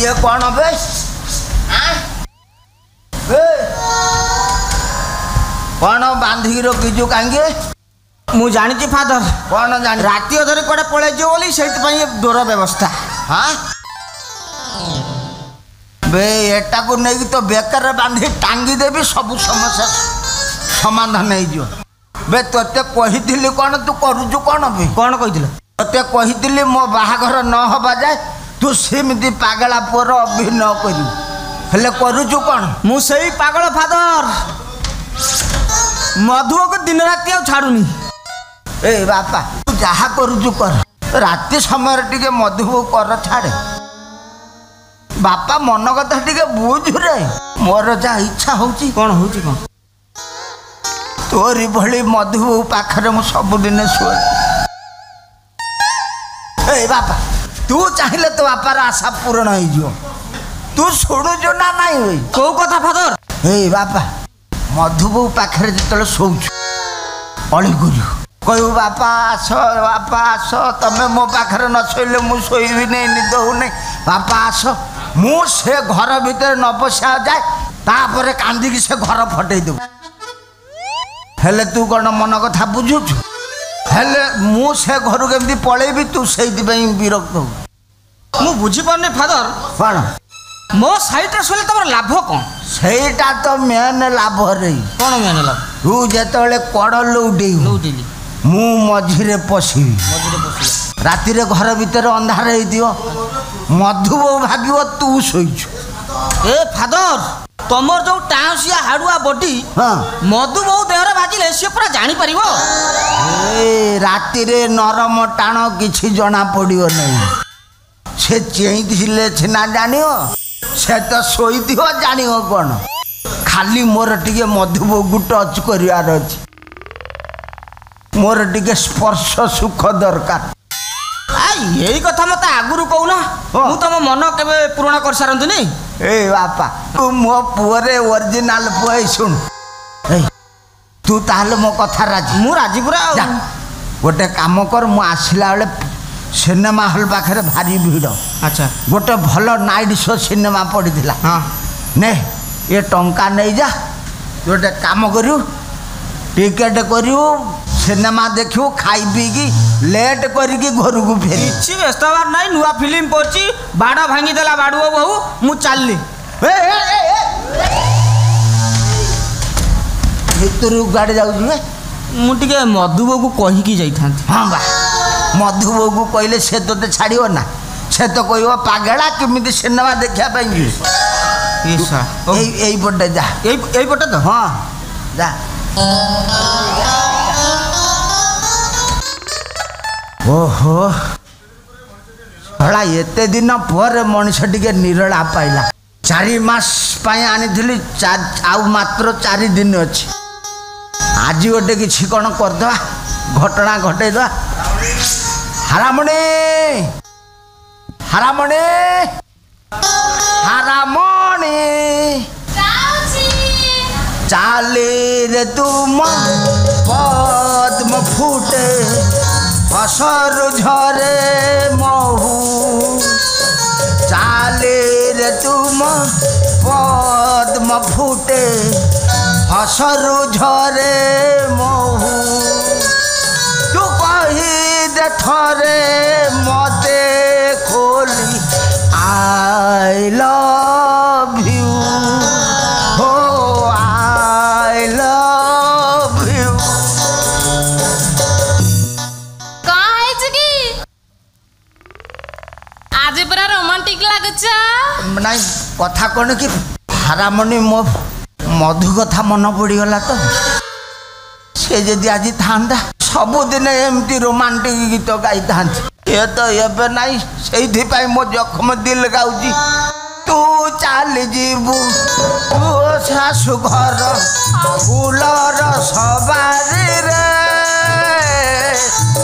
ये कौन बे कौन बांधिकी रखीचु कहीं मु जानी फादर कौन जान राति अधरे कड़े पलैज बोली से दूर व्यवस्था हाँ बे एटा को नहीं तो बेकार बांधी टांगी देवी सब समस्या समाधान हो बे तोते कही कौन तू करुचु कौन भी कौन कही तोते कही मो बाहाघर न हवा जाए तू सेमती पागला पुअर अभिनय करू करुचु कौन मु सही पागल फादर मधु को दिन राति आ छाड़ुनी ए बापा तू जहा करुचु कर राति समय टिके मधु कर छाड़े बापा मन कथा टिके बुझ रे मोर जहाँ इच्छा होची कौन होची कौन तोरी भली मधु पाखरे मु सबुदिन शुए ए बापा तू चाहिए तो बापार आशा पूर्ण हो तू शुणुचु ना नहीं कौ कथा फादर ए बापा मधुबू पाखरे जो शोचु अली गुरु कहू बापा आस तमें मो पाखरे न शोले मु शोबी नहीं निद हो नहीं बापा आस मु से घर भितर न बसा जाए तापर कांदिकी से घर फटे देव हेले तू कौन मन कथा बुझुचु हेले मु से घर केमती पलैबी तू से विरक्त हो मु बुझी पारनी फादर कौन मो साइट शोले तुम लाभ कौन सेटा तो मेन लाभ रही कौन मेन लाभ तू जिते कड़ लौटेलु मु मझिरे पशिबी राति घर भितर अंधार हो मधु भाव तू शोचु ए फादर तुमर जो टाउसिया हाड़ुआ बॉडी हाँ मधु बहु देहरे बाजिले सी पूरा जानी परिबो ए राति रे नरम टाण किछि जना पड़ियो नहीं से चेईथिले छिना जानियो से तो शोईथियो जानियो कौन खाली मोर टिके मधु को टच करियार अछि मोर टिके स्पर्श सुख दरकार यही कथा मत आगुरु कहूना मु तुम मन केबे पूर्ण कर सारंतुनी ए बापा तू मो पुअरे ओरिजिनल पुआ सुन तू ताहले मो कथा राजी मु राजी पूरा गोटे काम कर मु आसिला बेले सिनेमा हॉल पाखे भारी भिड़ अच्छा गोटे भल नाइट शो सिनेमा पड़ीला हाँ ने ये टंका नहीं जा गोटे काम करू टिकेट करू सिनेमा देखू खाई पीकी लेट करके घर को फेर किसी व्यस्त हबार नहीं नुआ फिल्म पड़ी बाड़ भांगी देला बाड़ुओ बहु मु चलली भितर गाड़ी जाऊँ मुझे मधुबो को कहीकि जाइथा हाँ बा मधुबो को कहले से तो छाड़ो ना से तो कह पागला केमी सिनेमा देखा यही पटे जा यही पटे तो हाँ जा ओहो भला एते दिन पर मनीष टिके निरला पाइला 4 मास आनी आउ मात्र 4 दिन अच्छी आज गोटे कि कौन करदे घटना घटेदा हारामणी हारामणी हारामणी चाले रे तुम पद्म फूटे हसर झरे महू चाले रे तुम पद्म फूटे हसर झरे महू तू कही दे थरे मते खोली आई लव यू हो आई लव यू आज पूरा रोमांटिक लागुछ नहीं कथा कौन कि हारामणी मो मधु कथा मन पड़गला तो से जदि आज था सबुदिन एमती रोमांटिक गीत गाई था ये तो एबे नहीं से मो जखम दिल गाऊँ तू चल जीवु तू शाशु घर फूलर सवारी रे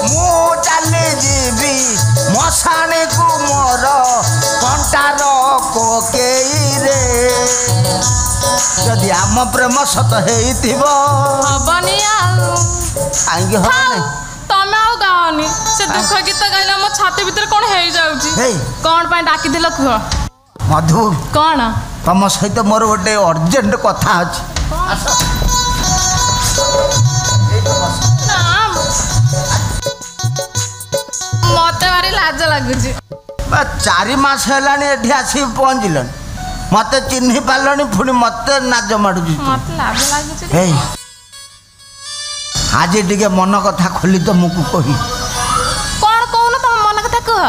मु चल जीवी मशाणी को मोर कंटार कोकेई रे जदि आम प्रेम सत हबनी कहीं हम तमे आउ गाओनी से दुख गीत गाइला मो छाती भीतर कौन हो जाउची कौन पाए डाकी दिल कुह मधु कौन तुम सहित मोर गोटे अर्जेंट कथा अच्छी मत भारी लाज लगुच 4 मास है आसी पहुँचल मत चिन्ह पारे पुणी मत नाज माड़ू मत लाज लगुच आज टे मन कथा खोली तुमको कही कौन कहून तुम मन कथा कह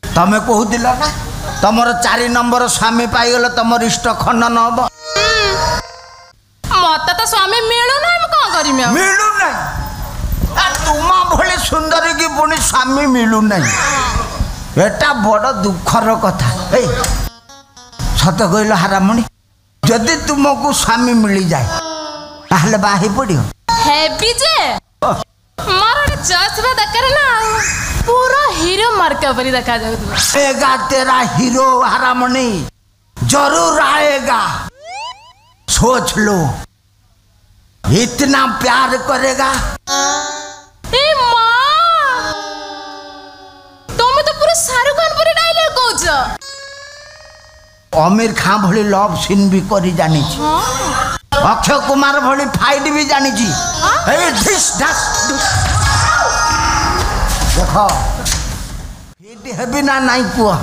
तमें कहूल ना तुमर 4 नंबर स्वामी पाइगल तुम इष्ट खंडन हम मत तो स्वामी मिलू ना कौन करमी मिलू ना तुम भली सुंदर की पुणी स्वामी मिलू ना एटा बड़ दुखर कथा सत कहल हारामणि जदि तुमको स्वामी मिल जाए ताहले बाही पड़ियो हेबी जे मार चश्मा दरकार ना पूरा हीरो मार्का परी देखा जाउतबा आएगा तेरा हीरो हारामणि जरूर आएगा सोच लो इतना प्यार करेगा ए मां तुम तो पूरा शाहरुख खान परी डायलॉग कहछ आमिर खान भली लव सीन भी करी जानी अक्षय कुमार भली फाइट भी जानी देख हिट हेबी ना नाई कुआ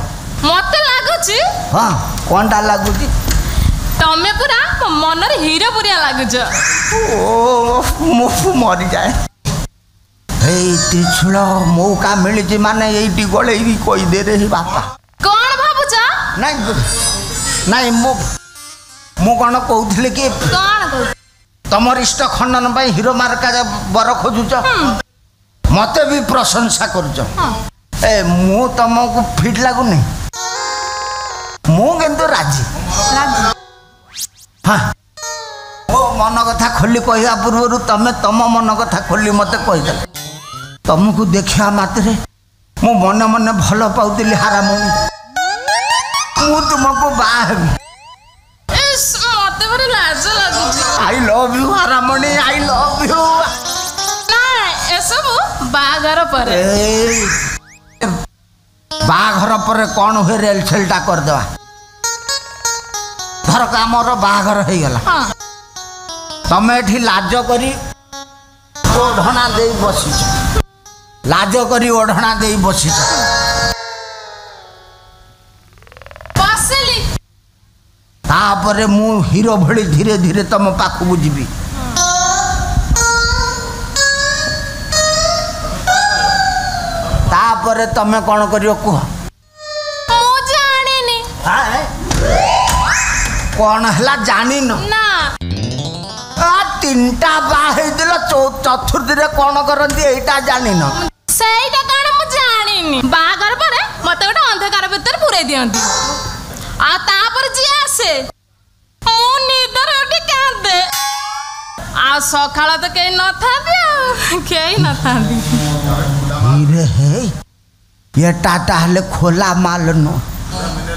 मते लागुची हाँ कौनटा लगुच तमे पूरा मनर हीरो पूरा लागुछ ओ मुफ मरी जाए त्रिशूल मौका मिली माने ये गले कही दे रे बापा कौन भाबुछ नहीं नहीं मु कौन कहूली कि कौन कहू तुम इष्ट खंडन पाई हीरो मार्का बर खोजुच मत भी प्रशंसा करुच ए मु तुमको फिट लगुनि मु किंतु राजी हाँ मो मन कथा खोली कहवा पूर्व तमें तुम मन कथा खोली मत कहीदे तुमको देखा मात्रे मु मन मन भल पाऊली हारामणि मु तुमको बाहेबी मते बड़ी लाज लागुछ आई लव यू हारामणि आई लव यू ना एसबु बागर पर बाघर पर कौन हुए रेल सेलटा करदे धर कामर बाघर हो गला तमें एठी लाज करी ओढ़ना दे बसीच लाज करी ओढ़ना दे बसीच बसली तापरे मु हीरो भली धीरे धीरे तुम पाखु जीवी तापरे तमें कौन करियो कह मु जानिनी कौन है जानी न ना 3टा बाहे दिल चतुर्थी रे कौन करती एटा जानी न ସେଇଟା କାଣ ମୁଁ ଜାଣିନି ବାହାଘର ପରେ ମତେ ଗୋଟେ ଅନ୍ଧକାର ଭିତରେ ପୁରେଇ ଦିଅନ୍ତି ଆଉ ତାପରେ ଯିଏ ଆସେ ମୁଁ ନିଦରେ ଉଠି କାନ୍ଦେ ଆଉ ସକାଳ ତ କେହି ନଥାନ୍ତି ଆଉ କେହି ନଥାନ୍ତି रे हे एटा ताहले खोला माल न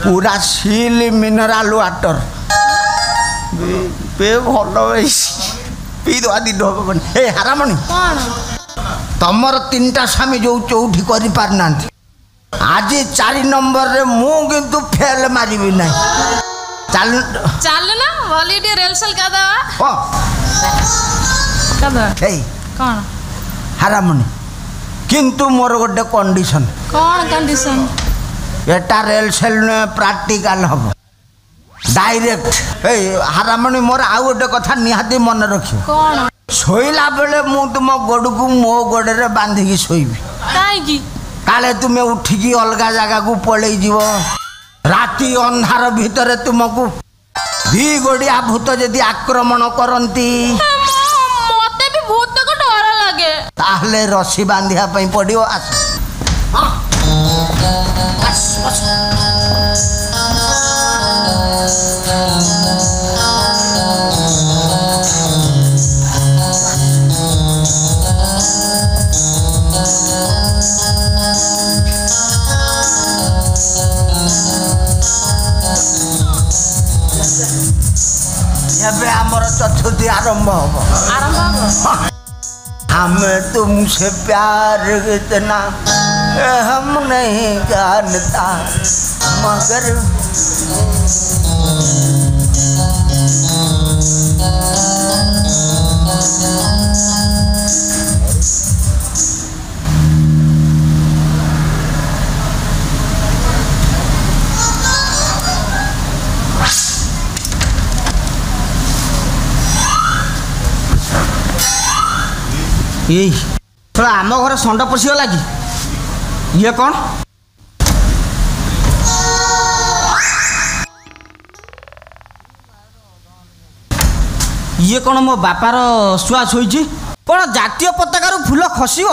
पूरा सील मिनरल वाटर पे भल पी दवा दिन हे हारामणि କଣ तमर 3टा स्वामी जो चौठी करि पार नांती आज 4 नंबर रे मु किंतु फेल मारिबी नै चल ଚାଲ ନା ଭଲି ଟିକେ ରେଲସେଲ କରିଦେବା ओ କରିଦେବା हे କଣ हारामणि किंतु मोर गोटे कंडीशन କଣ କଣ୍ଡିସନ एटा रेल सेल प्रैक्टिकल हम डायरेक्ट ए हारामणि मोर आउ गोटे कथा निहाती मन रखियो କଣ शोइला बेले मु तुम गोड़ को मो गोड़ रे बांधिकी शोइबी କାହିଁକି काले तुम्हें उठिकी अलग जगह को पड़े जीव राति अंधार भितर तुमको 2 गोड़िया भूत जदि आक्रमण करती मते भी भूत को डर लगे ताहले रस्सी बांधिया पई पड़ियो आस एबे हमर चतुर्थी आरंभ हो आरंभ हो हमें तुमसे प्यार कितना हम नहीं जानता मगर ଏଇ ଶଳା ଆମ ଘରେ ଷଣ୍ଢ ପଶିଗଲା କି? ଇଏ କ'ଣ? ଇଏ କ'ଣ ମୋ ବାପାର ଶୁଆ ଶୋଇଛି? କ'ଣ ଜାତୀୟ ପତାକାରୁ ଫୁଲ ଖସିବ?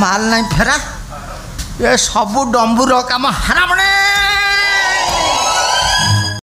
ମାଲ ନାହିଁ ଫେରା ଏ ସବୁ ଡମ୍ବୁର କାମ ହାରାମଣେ